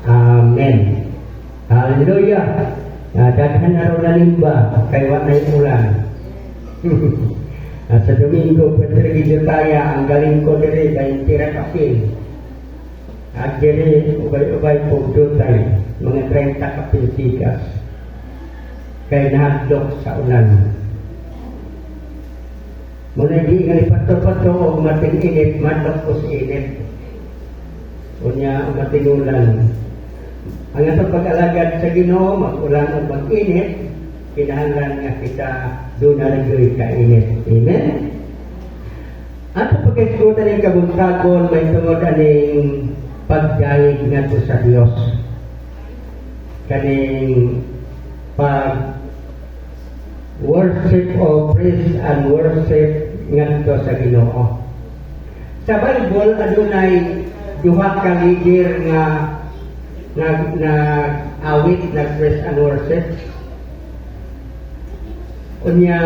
Amen. Hallelujah. Daghan na rin nalimba kay wanay ulan. Sa Domingo, Petri Taya, ang galing ko diri kay Tira Kapil. At diri, ubay-ubay po dutay, mga 30 kapil sikas. Kay nahadlok sa ulan. Muna di nga ipato-pato o mating init, madlok po sa init. Unya, mating ulan. Ang atong pag-alagad sa Ginoo, mag-ulan o mag-init, kinahanglan nga kita doon na rin ka-init. Amen? At pagkasutan ng kabuntagon, may tungod aning pagdayeg nga to sa Dios. Kaning pag-worship o praise and worship nga to sa Ginoo. Sa Bible, adunay duha ka leader nga awit, praise and worship. Unya,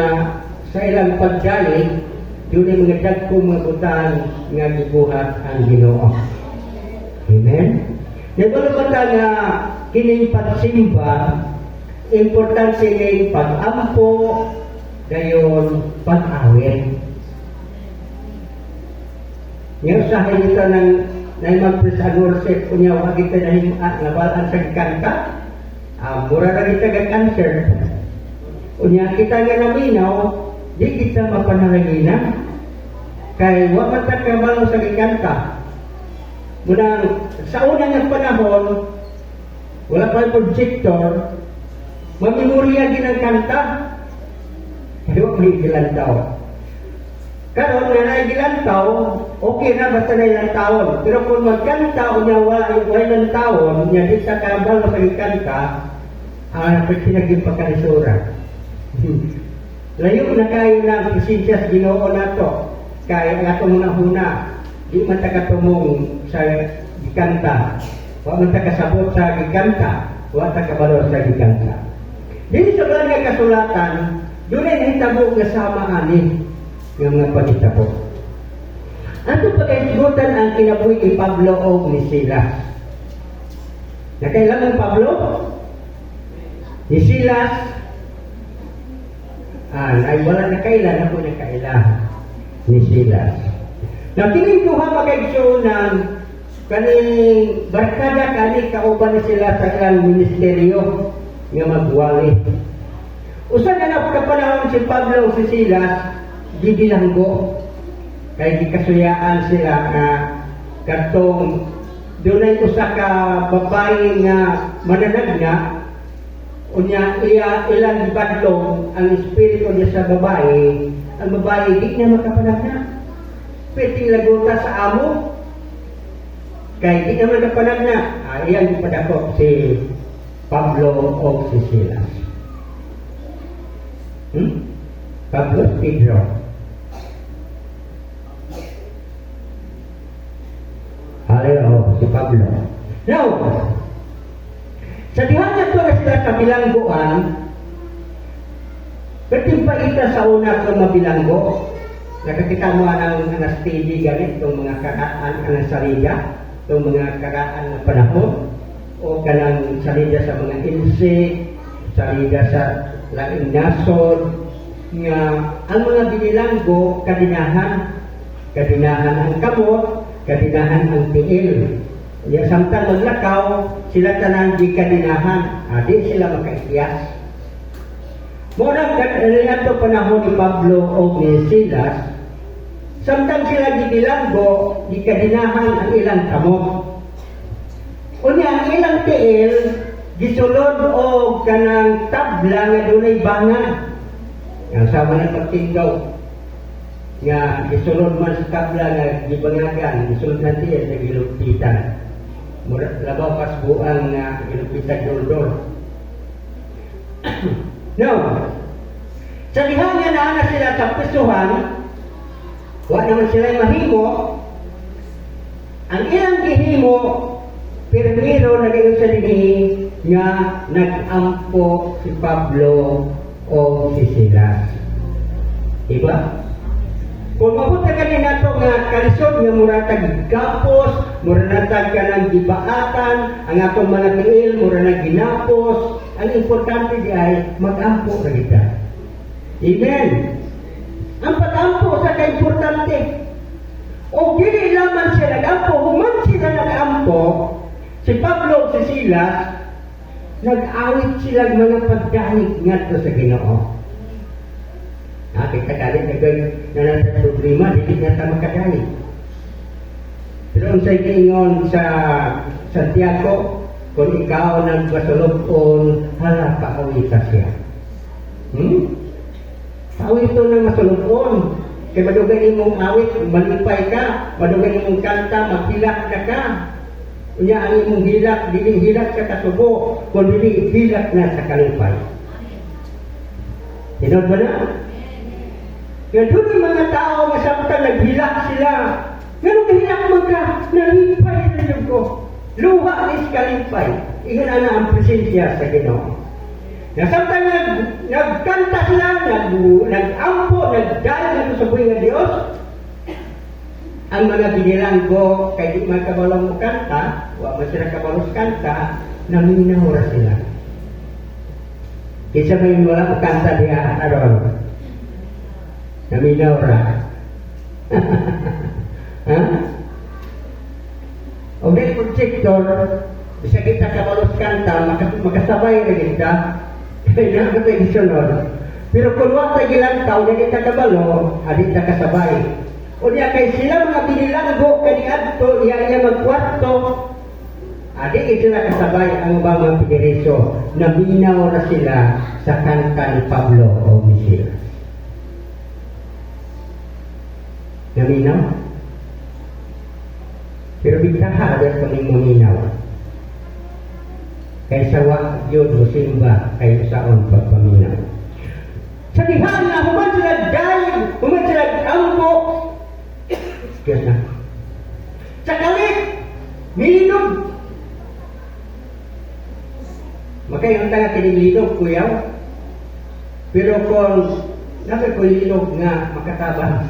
sa ilang pagdayeg, yun ay mga dagkong mga butang nga gibuhat ang Ginoo. Amen? Nagulumata nga kining pagsimba, importante ng pag-ampo, gayon pag-awit. Ngayon usahay nito ng mag-praise and worship, kunya wag kita nabalaan sa kanta, mura na kita ga-cancer. Unya kita nga naminaw, di kita mapanalangina. Kay wa man ta kabalo sa gikanta. Muna sa unang nga panahon, wala pa projector, mamemorya din ang kanta. Kaya wala gilantaw. Karon nga na gilantaw, okay na basta na ilang taon. Pero kung magkanta unya wala ilang taon, nya di ta kabalo sa gikanta, pinaging pagkarisura. Layo na kayo ng presensya sa Ginoo nato. Kaya nga itong huna, di man takatumong sa gikanta. Wa man takasabot sa gikanta, wa takabalo sa gikanta. Dili sa mga kasulatan, doon ay hitabo nga sama ani ng mga pagitabo. Ato pagkaisugutan ang kinabuhi ni Pablo o ni Silas. Nakailangan Pablo? Ni Silas, ay wala na kailan ako na kailangan ni Silas. Na kining duha magkaigsunan kaning barkada kani kauban ni sila sa ilang ministeryo nga magwali. Usa na kapanahon si Pablo o si Silas gibilanggo kay gikasuyaan sila nga katong dunay usa ka babae nga mananagna. Unya ilang ibadlong ang espiritu niya sa babae, ang babae di niya makapanagna. Pwedeng laguta sa amo, kaya di niya makapanagna. Iyan ipadako si Pablo o si Silas. Pablo, Pedro. Hallelujah, si Pablo. Now, sa dihan na ito na sila sa bilangguan, katimpa ita sa una kong mabilanggo, nakakita mo ang anastidi ganit, itong mga karaan ng salida, itong mga karaan ng panahon, o kanang salida sa mga insik, salida sa laing nasod, nga ang mga binilanggo, kadinahan ang kamot, kadinahan ang tiil. Ya samtang maglakaw, sila tanan di kadinahan, di sila makaitiyas. Muna ato panahon ni Pablo o ni Silas, samtang sila gibilanggo, di kadinahan ang ilang kamot. Unya ang ilang tiil, gisulod o kanang tabla nga dunay bangan. Yang sama na pagtinggaw. Nga gisulod man sa tabla nga gibangagan, gisulod na tiil na gilupitan. Labaw kasbuang na ilupitan dol-dol. Now, sa lihangyan na sila tapisuhan, wa naman sila mahimo, ang ilang gihimo, pirmiro nagayon sa dinhi nga nag-ampo si Pablo o si Silas. Diba? Kung mabuta ka rin nato nga kalisod nga muratag gapos, muratag ka ng gibaatan, ang atong mga tiil, muratag ginapos, ang importante di ay mag-ampo na kita. Amen. Ang pag-ampo sa ka-importante. O dili lamang siya nag-ampo, human sila nag-ampo, si Pablo o si Silas, nag-awit silang mga pagdanig nga sa Ginoo. Kita kalit na gawin na nasa problema, hindi na sa makadalit. Pero ang sa ingon sa Santiago, kung ikaw nagmasulupon, hala, paawita siya. Paawit ito ng masulupon. Kaya madugan mong awit, malipay ka, madugan mong kanta, maghilak na ka. Kunya ang imong hilak, dili hilak sa kasubo, kung dili hilak na sa kalipay. Tinod ba na? Kaya doon yung mga tao, masamtang naghilak sila. Ganun kahilak mo ka, nalipay na yung ko. Luha is kalipay. Iyan na ang presensya sa Ginoo. Nasamtang nagkanta sila, nag-ampo, nagdala sa buhay ng Diyos. Ang mga binilanggo, kaya di man kabalong mo kanta, wala mo sila kabalong kanta, naminaw sila. Kisa may wala mo kanta diya, aron. Naminaw ra. Ha? O may projector, bisa kita kabalos kanta, makasabay na kita, kaya na kita isunod. Pero kung wata gilantaw, na kita kabalo, adi ta kasabay. O niya kay sila mga binilanggo, kaniadto, iya magkwarto, adi sila kasabay ang mga pidiriso, naminaw na sila sa kanta ni Pablo o ni Silas. Naminaw. Pero bigtaha ada kaming maminaw. Kaysa wa yun musimba kayo saon pagpaminaw. Sa dihan na human sila daig, human sila ampo. Excuse na. Sa kalit, milinog. Makayang tanga kinilinog kuyaw. Pero kung nasa ko linog nga makatabang.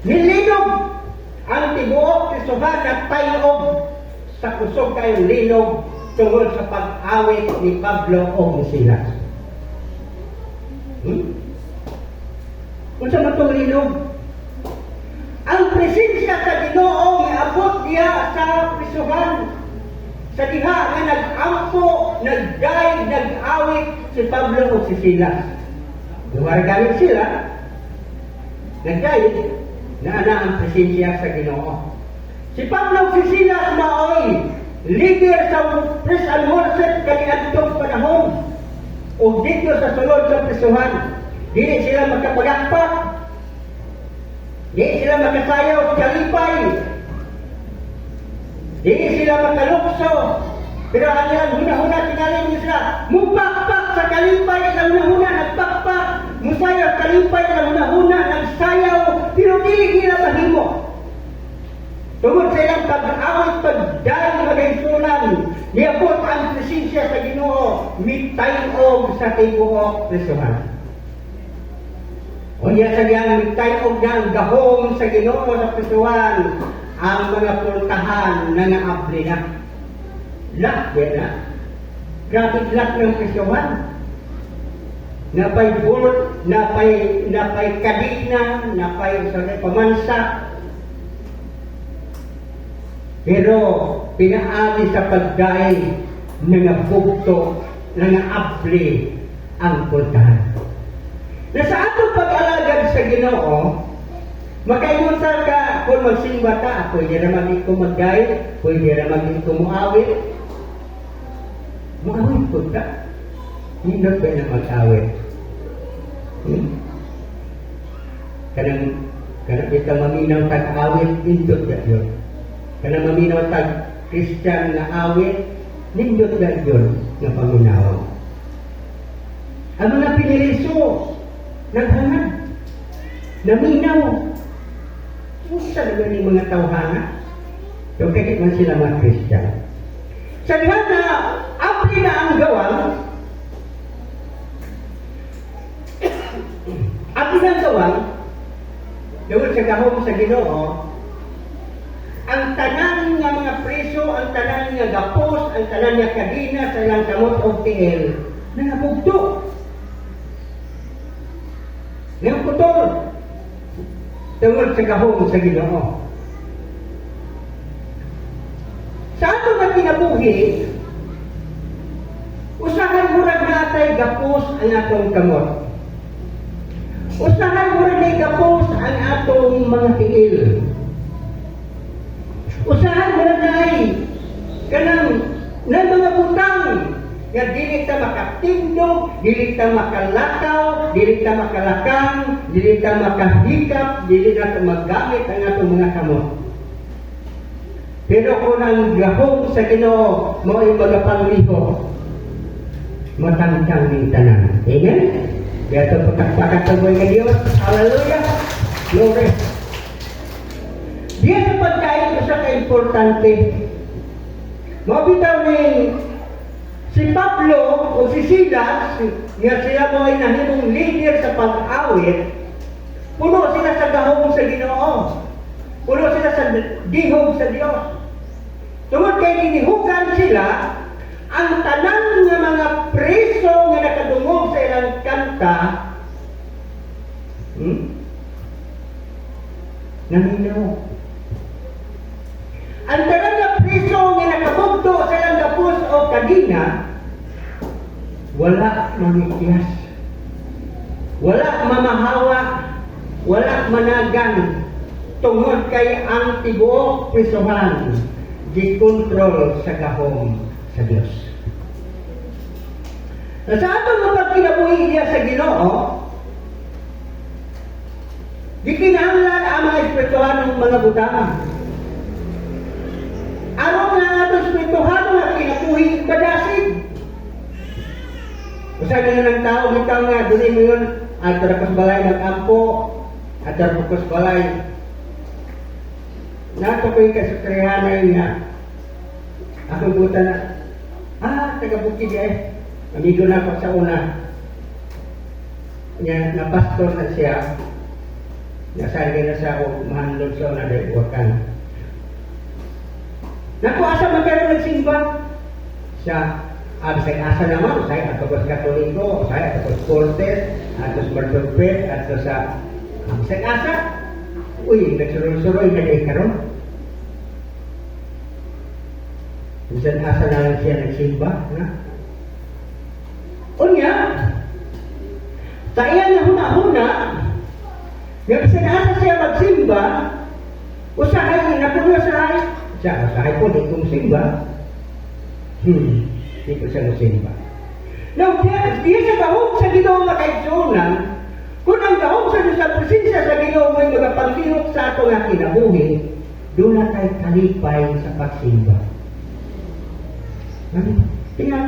Nilinog ang tibuok ni Suhan at tayog sa kusog kayong linog tungkol sa pag-awit ni Pablo o ni Silas. Kung sa matong linog, ang presensya sa Ginoo iabot niya sa prisuhan. Sa diha nga nag-ampo, nag-guide, nag-awit si Pablo o si Silas. Dumargamit sila, nag-guide, na ang presensya sa Ginoo. Si Pablo si Silas maoy leader sa press and worship kaniadtong panahon o dito sa sulod sa prisuhan. Dili sila magkapagakpak, dili sila makasayaw kalipay, dili sila makalukso. Pero ang huna-huna tingalin niyo sila mupakpak sa kalipay, ang huna-huna nagpakpak, musayaw kalipay, ang huna-huna nagsayaw, pero dili nila mahimo. Tungod sa ilang pag-awit, pagdahil magaysunan, niabot ang presensya sa Ginoo, mitayog sa tibuok prisuhan. O niya sa diyang mitayog na ang gahom sa Ginoo sa prisuhan, ang mga puntahan na naabli na. Lak, yan na. Grabe lak ng prisuhan. Napay bulot, napay kadina, napay pamansa. Pero pinaali sa pagdaig nga bugto, nga abli ang puntahan. Na sa atong pag-alagad sa Ginoo, makaimunta ka kung magsimba ka, pwede naman ito mag-guide, pwede naman ito muawit. Muawit po ka. Hindi ba na mag-awit? Kanang kita maminaw tag-awit, indot na yun. Kanang maminaw tag-Christian na awit, nindot na yun na paminaw. Ang mga piniliso, naghanap, naminaw. Sa naman yung mga tawhana, yung kahit man sila mga Christian. Sa dihan na apli na ang gawang, apli na ang gawang, tungod sa gahom sa Ginoo, ang tanan nga mga preso, ang tanan nga gapos, ang tanan nga kadina sa ilang kamot o tiil, nangabugto. Ngayon putol, tungod sa gahom sa Ginoo. Sa ato nga kinabuhi, usahay murag natay gapos ang atong kamot. Usahay murag natay gapos ang atong mga tiil. Usahay murag natay kanang ng mga butang nga dili ta makatindog, dili ta makalakaw, dili ta makalakang, dili ta makahikap, dili na ta magamit ang atong mga kamot. Pero kung ang gahom sa Ginoo mo ay magapangliho, matangkang din tanan. Amen? Kaya ito pagkakatagoy ng Diyos. Hallelujah! Glory! Diyan sa pagkain ko sa ka-importante. Mabitaw ni si Pablo o si Silas, nga sila mo ay nahimong leader sa pag-awit, puno sila sa gahom sa Ginoo. Puno sila sa dihog sa Diyos. Tungod kay ginihugan sila, ang tanan nga mga preso nga nakadungog sa ilang kanta, naminaw. Ang tanan nga preso nga nakabugto sa ilang gapos o kadina, wala mamikyas, wala mamahawa, wala managan, tungod kay ang tibuok prisohan gikontrol sa gahom sa Diyos. Sa atong mga pagkinabuhi niya sa Ginoo, gikinahanglan ang mga espirituhan ng mga butang. Aron nga atong espirituhan nga kinabuhi badasig. Usa na ng tao bitaw nga dili mo yun at tapos balay nag-ampo at tapos balay nato ko yung kasukrihanay nga ako buta na taga-bukid amigo na ako sa una niya na pastor na siya nasali na siya o mahandlog siya na daiwakan naku asa magkaroon nagsimba siya asa naman saya atapos Katoliko saya atapos Cortes atapos Martopet atapos sa asa uy, nagsuroy-suroy na kayo karon. Minsan asa na lang siya nagsimba. Unya, tayo na huna-huna, nagsin asa siya magsimba, usahay, napuno usahay. Siya, usahay po, di kong simba. Di ko siya magsimba. Now, diya sa kahong sa Ginoo nga kaigsunan, kung ang gahom sa Diyos sa presensya sa Ginoo mo'y magapaglihok sa ato nga kinabuhi, doon na tayo kalipay sa pagsimba. Tingnan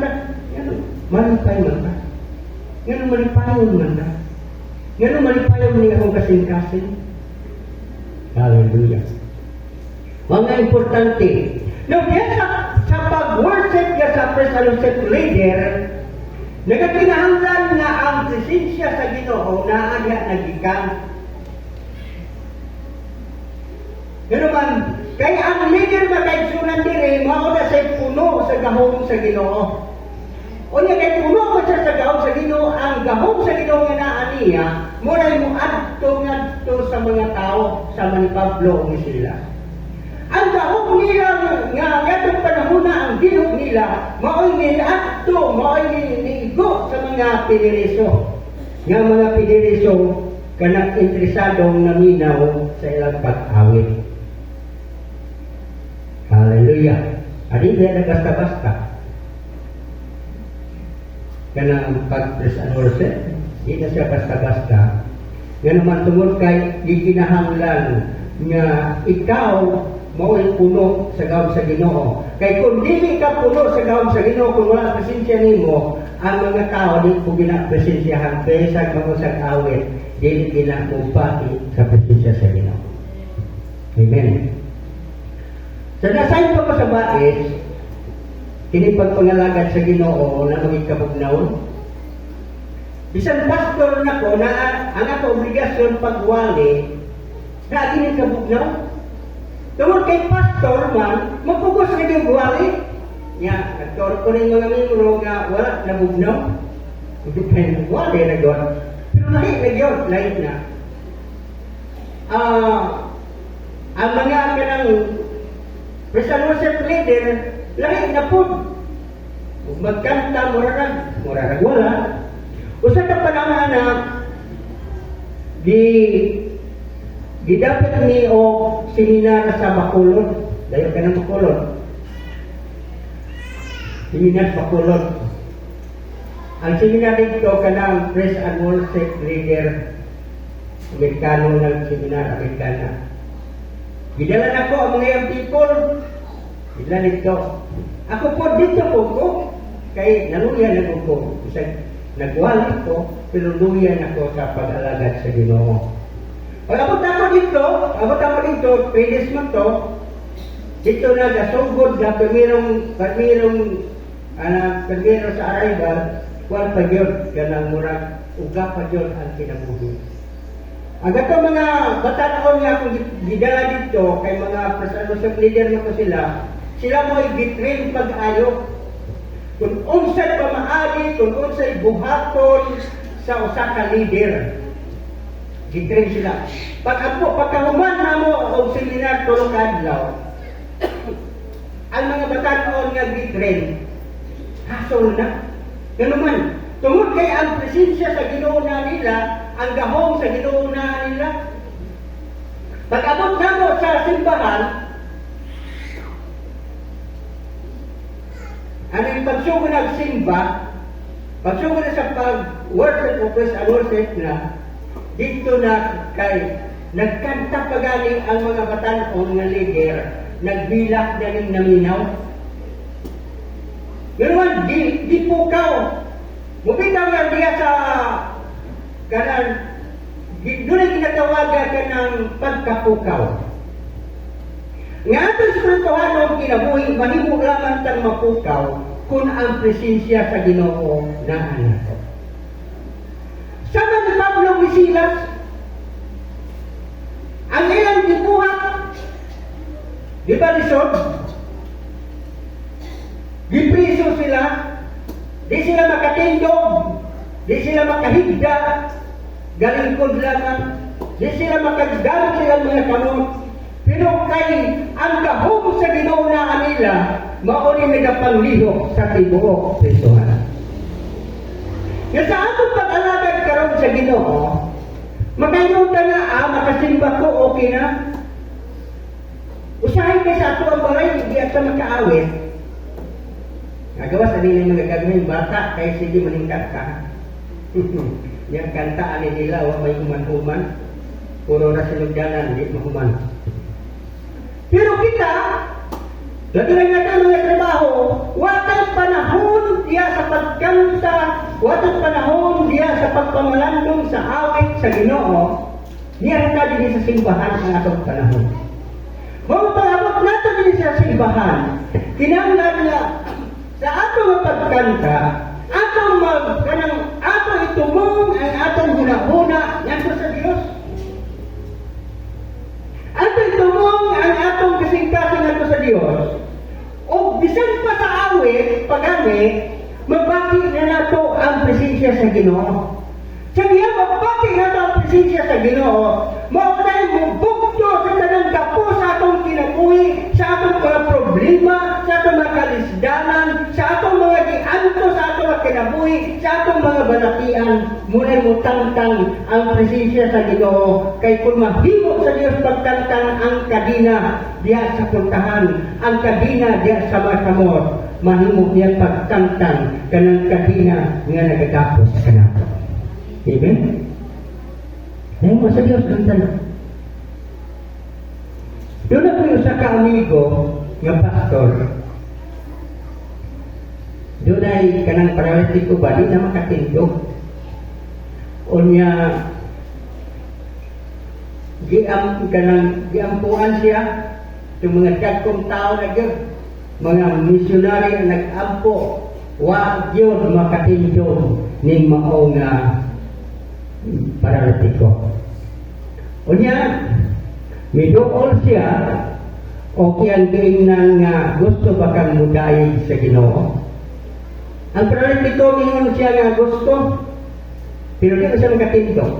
malipay man ka. Ngayon malipayon man ka. Ngayon malipayon niya akong kasing-kasing. Hallelujah. Mga importante. Now, yan sa pag-worship niya sa pre-worship leader, nagakinahanglan nga ang presensya sa Ginoo na adya nagikan. Gano man, kay ang leader makaigsunan diri mao na say puno sa gahom sa Ginoo. O niya kay puno ko siya sa gahom sa Ginoo, ang gahom sa Ginoo nga naa niya, muna mo adto ngadto sa mga tao sa ni Pablo ni Silas. Ang gahom nila nga ngadtong panahon na ang dihog nila mao'y niadto, mao'y niigo sa mga piniriso. Nga mga piniriso kanang interesadong naminaw sa ilang pag-awit. Hallelujah. Adi na basta-basta. Kanang pag-praise and worship, di na siya basta-basta. Nga naman tungod kay gikinahanglan nga ikaw mao'y puno sa gahom sa Ginoo. Kay kung dili ka puno sa gahom sa Ginoo, kung wala presensya nimo, ang mga tao di ko ginapresensyahan, besag mo sa awit, dili ginamupati sa presensya sa Ginoo. Amen. Sa nasayin pa ko sa bais, kinipagpangalagad sa Ginoo na magikabugnaw. Bisan pastor na ko na ang ako obligasyon pagwali na kini kabugnaw. Tungod kay pastor man, mapugos na yung buwali. Nya, nagturo ko rin mga membro nga wala nabugnaw. Hindi kayo buwali na doon. Pero lahi na. Ang mga kanang praise and worship leader, lahi na po. Magkanta, murarag wala. Usa ka panahon na dapat ni o seminar sa Bacolod. Dayo ka ng Bacolod. Seminar sa Bacolod. Ang seminar dito ka ng praise and worship leader. Amerikano ng seminar, Amerikana. Gidala na ko ang mga young people. Gidala dito. Ako po dito po ko. Kay naluyan na ko. Isang nagwali ko, pero luyan ako sa pag-alagad sa Ginoo. Pag abot ako dito, pwede mo to, dito na gasugod na pagmirong sa arrival, kuwan pa yun, ganang murag, uga pa yun ang kinabuhi. Ang gato mga bataon nga kung gidala dito, kay mga prasanusap leader mo ko sila mo i-train pag-ayo. Kung unsay pamaagi, kung unsay buhaton sa usa ka leader, gitrain sila. Pagkahuman na mo o seminar tulong kadlaw, ang mga bataon nga gitrain, hasol na. Ganun man, tungod kay ang presensya sa Ginoo na nila, ang gahong sa Ginoo na nila. Pag-abot na mo sa simbahan, ang pagsugod nagsimba, pagsugod na sa pag-worship o praise and worship na, dito na kay nagkanta pa galing ang mga bataon nga leader, nagbilak na rin naminaw. Ngayon, di pukaw. Mubitaw nga diya sa kanan, doon ay ginatawagan ka ng pagkapukaw. Nga atong spiritualong kinabuhi, mahimo lamang tang mapukaw kung ang presensya sa Ginoo na anak. Sama ni Pablo ni Silas, ang ilang gibuhat, di ba lisod? Gipriso sila, di sila makatindog, di sila makahigda, galingkod lamang, di sila makagdamit silang mga kamot. Pero kay ang gahom sa Ginoo na nila, mauni nagapanglihok sa tibuok Kristohan. Nga sa atong pag-alagad karon sa Ginoo, magayong ka na, makasimba ko, okay na. Usahin ka sa ato ang baray, hindi at sa makaawit. Nagawa sa nila mga gagawin bata, kaya sige maningkat ka. Yang kantaan nila, wala may human-human. Puro na sinugdanan, hindi mahuman. Pero kita, lagi nga mga trabaho, watang panahon diya sa pagkanta, watang panahon diya sa pagpamalandong sa awit sa Ginoo, niya ka din sa simbahan ang atong panahon. Mga panabot natin din sa simbahan, kinanglan nga sa atong pagkanta, atong itumong ang atong hunahuna ngadto sa Dios. Atong itumong ang atong kasing-kasing ngadto sa Dios. O bisan pa sa awit, pagani, magbati na nato ang presensya sa Ginoo. Sa diya, magbati na nato ang presensya sa Ginoo. Maunay mo bugto sa tanang gapo sa atong kinabuhi, sa atong mga problema, sa atong mga kalisdanan, sa atong mga gianto, sa atong mga kinabuhi, sa atong mga balatian. Muna'y mo tangtang ang presensya sa Ginoo. Kay kung mahimo sa Diyos pagtangtang ang kadina diya sa puntahan, ang kadina diya sa masamot, mahimo diya pagtangtang kanang kadina nga nagatapos ka na. Amen? Ngayon mo sa Diyos ang tanong. Doon na po sa ka-amigo ng pastor. Doon ay kanang paralitiko ba, di na makatindog. O niya, giampuan siya, yung mga dagkong tao na yun, mga misyonary na nag-ampo, wag yun makatindog ni mao nga paralitiko. O niya, Miduol siya o kiyang giingnan nga gusto ba kang mudayeg sa Ginoo. Ang priority ko mingon siya nga gusto, pero di na siya makatindog.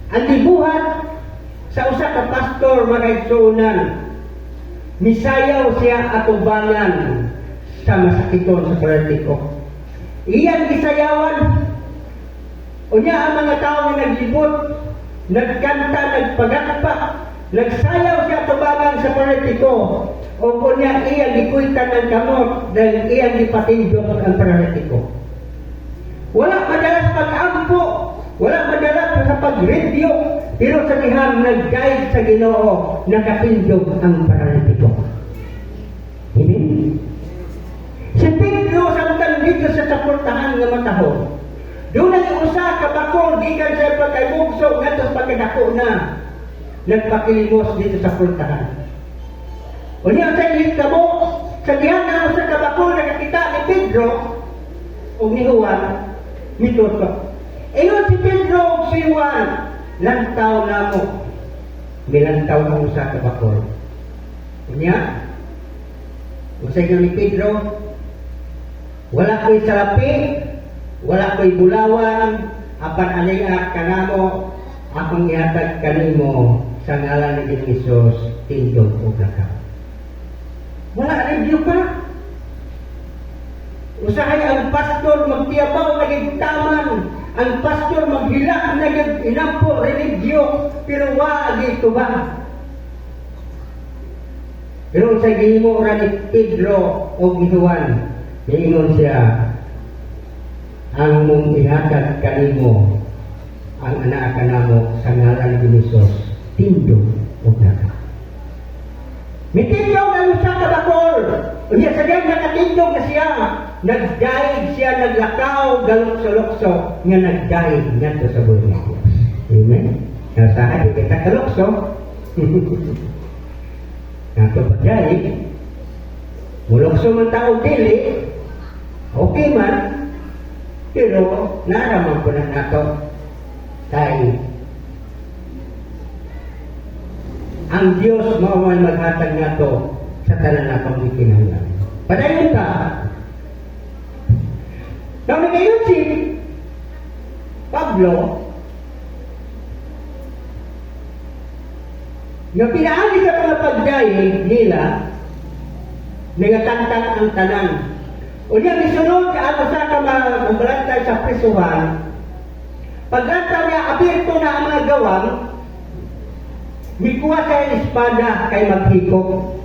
Ang libuhat sa usa ka pastor magaigsuunan, misayaw siya atubangan sa masakiton sa priority ko. Iyan gisayawan. Unya ang mga tao nga naglibot, nagkanta, nagpagakpa, nagsayaw siya tubangan sa priority ko. O kunya iyan gikuitan ng kamot dahil iyan gipatindog ang priority ko. Wala madalas pag-ampo, wala madalas sa pag-review, pero sa dihang nag-guide sa Ginoo, nakatindog ang priority ko. Amen? Si Pedro samtang dito sa sapultahan nga matahon, doon nag-usa ka bakol, di ka siya pagkaibugso, nga sa pagkadako na, nagpakilimos dito sa sapultahan. O niya sa ilit ka mo, sa diyan na usa ka bakol, nakakita ni Pedro, o ni Juan, ni Toto. Iyon si Pedro o si Juan, lantaw na mo, nilantaw na usa ka bakol. O niya, usa ni Pedro, wala ko'y salapi, wala ko'y bulawan, apan aliak kanamo, akong ihatag kanimo sa ngalan ni Jesus, tindog o lakaw. Wala review pa. Usahay ang pastor magtiyabaw naging taman, ang pastor maghilak naging inampo religyo, pero wagi ito ba? Pero sa gihimo ra ni Pedro o ni Juan, ingon siya, ang mong ihatag kanimo ang anak kanamo sa ngalan ni Jesus, tindog o lakaw. Mitindog ang usa ka bakol. Unya sa diyan nakatindog na siya, nagdaig siya, naglakaw, galukso-lukso, nga nagdaig ngadto sa buhay niya. Amen? Nasahan kita kalukso. Nato pa daig, mulukso man tao dili, okay man, pero naraman ko na nato tayo. Ang Diyos mao may maghatag nato sa tanan natong ikinahanglan. Padayon ka. Nang nagayon si Pablo, nga pinaagi sa mga pagdaig nila, nangatantang ang tanan. O niya misunod ka ako sa kamagbalantay sa prisuhan, paglantaw niya abirto na ang mga gawang, mikuha sa espada kay maghikop.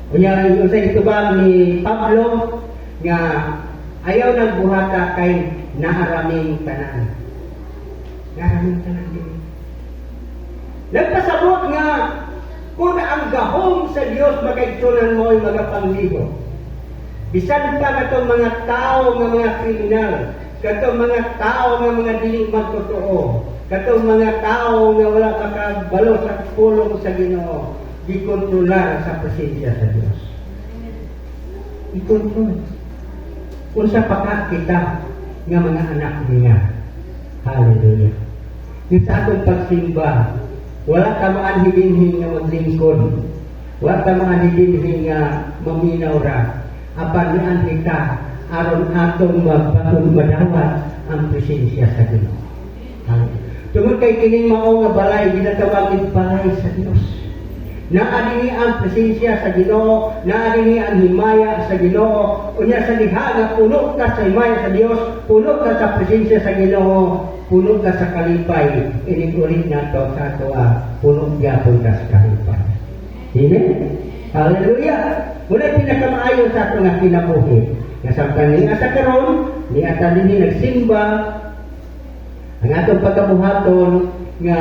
O niya, yung sa itubang ni Pablo, nga ayaw ng buhata kay naharaming tanan. Naharaming tanan din. Nagpasabot nga, kung ang gahom sa Diyos magaigsunan mo ay magapangliho. Bisan pa katong mga tao nga mga kriminal, katong mga tao nga mga dili magtotoo, katong mga tao nga wala makabalo sa pulong sa Ginoo, ikontrolar sa presensya sa Diyos. Ikontrol. Kung sa pagkat kita nga mga anak niya. Hallelujah. Yung sa atong pagsimba, wala ka maanhidinhin nga maglingkod. Wala ka maanhidinhin nga maminaw ra. Apan niyan kita, aron atong magbatong madawat ang presensya sa Ginoo. Tungod kay kining mao nga balay, ginatawagin balay sa Dios. Naadini ang presensya sa Ginoo, naadini ang himaya sa Ginoo. Unya sa diha nga puno ka sa himaya sa Dios, puno ka sa presensya sa Ginoo, puno ka sa kalipay. Inig-ulit nato sa atoa, puno gyapon ka sa kalipay. Amen? Hallelujah! Muna pinakamaayo sa ato nga kinabuhi. Nga samtang niya sa karon, niya ta dinhi nagsimba, ang atong pagkabuhaton nga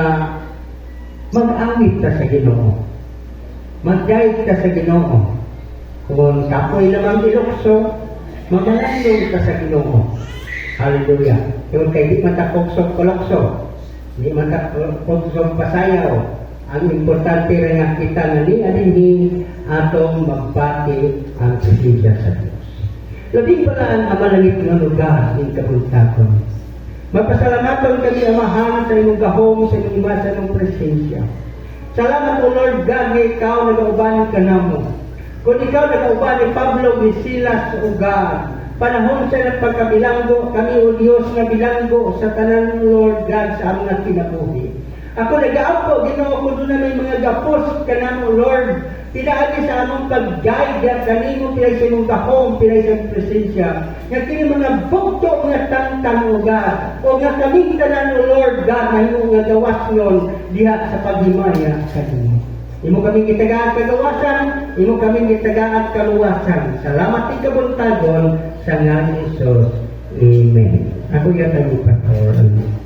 mag-awit ka sa Ginoo. Mag-guide ka sa Ginoo. Kung kapoy lamang ilukso, magalandong ka sa Ginoo. Hallelujah. Kung kay di matakoksok kolokso, di matakoksok pasayaw, ang importante rin nga kita na niya dinhi atong magpati ang presensya sa Diyos. Labing pala ang amalangit ng lugar ng kabuntakon. Mapasalamaton kami amahan sa imong gahom sa imong imasa ng presensya. Salamat o Lord God nga ikaw nagauban ka namo. Kung ikaw nagauban ni Pablo, ni Silas o God, panahon sa nagpagkabilanggo, kami o Diyos nga bilanggo sa tanan Lord God sa among kinabuhi. Ako nag-aapo, Ginoo ko doon na may mga gapos ka namo Lord. Pinaagi sa among pag-guide at kanimo pilay sa imong gahom, pilay sa imong presensya. Nga kini mga bugto nga tangtang o God. O nga kaming tanan o Lord God na imong nga gawas nyon diha sa paghimaya sa inyo. Imo kami gitagaan kagawasan, imo kami gitagaan kaluwasan. Salamat ti kabuntagon sa ngalan ni Jesus. Amen. Ako yung Pastor.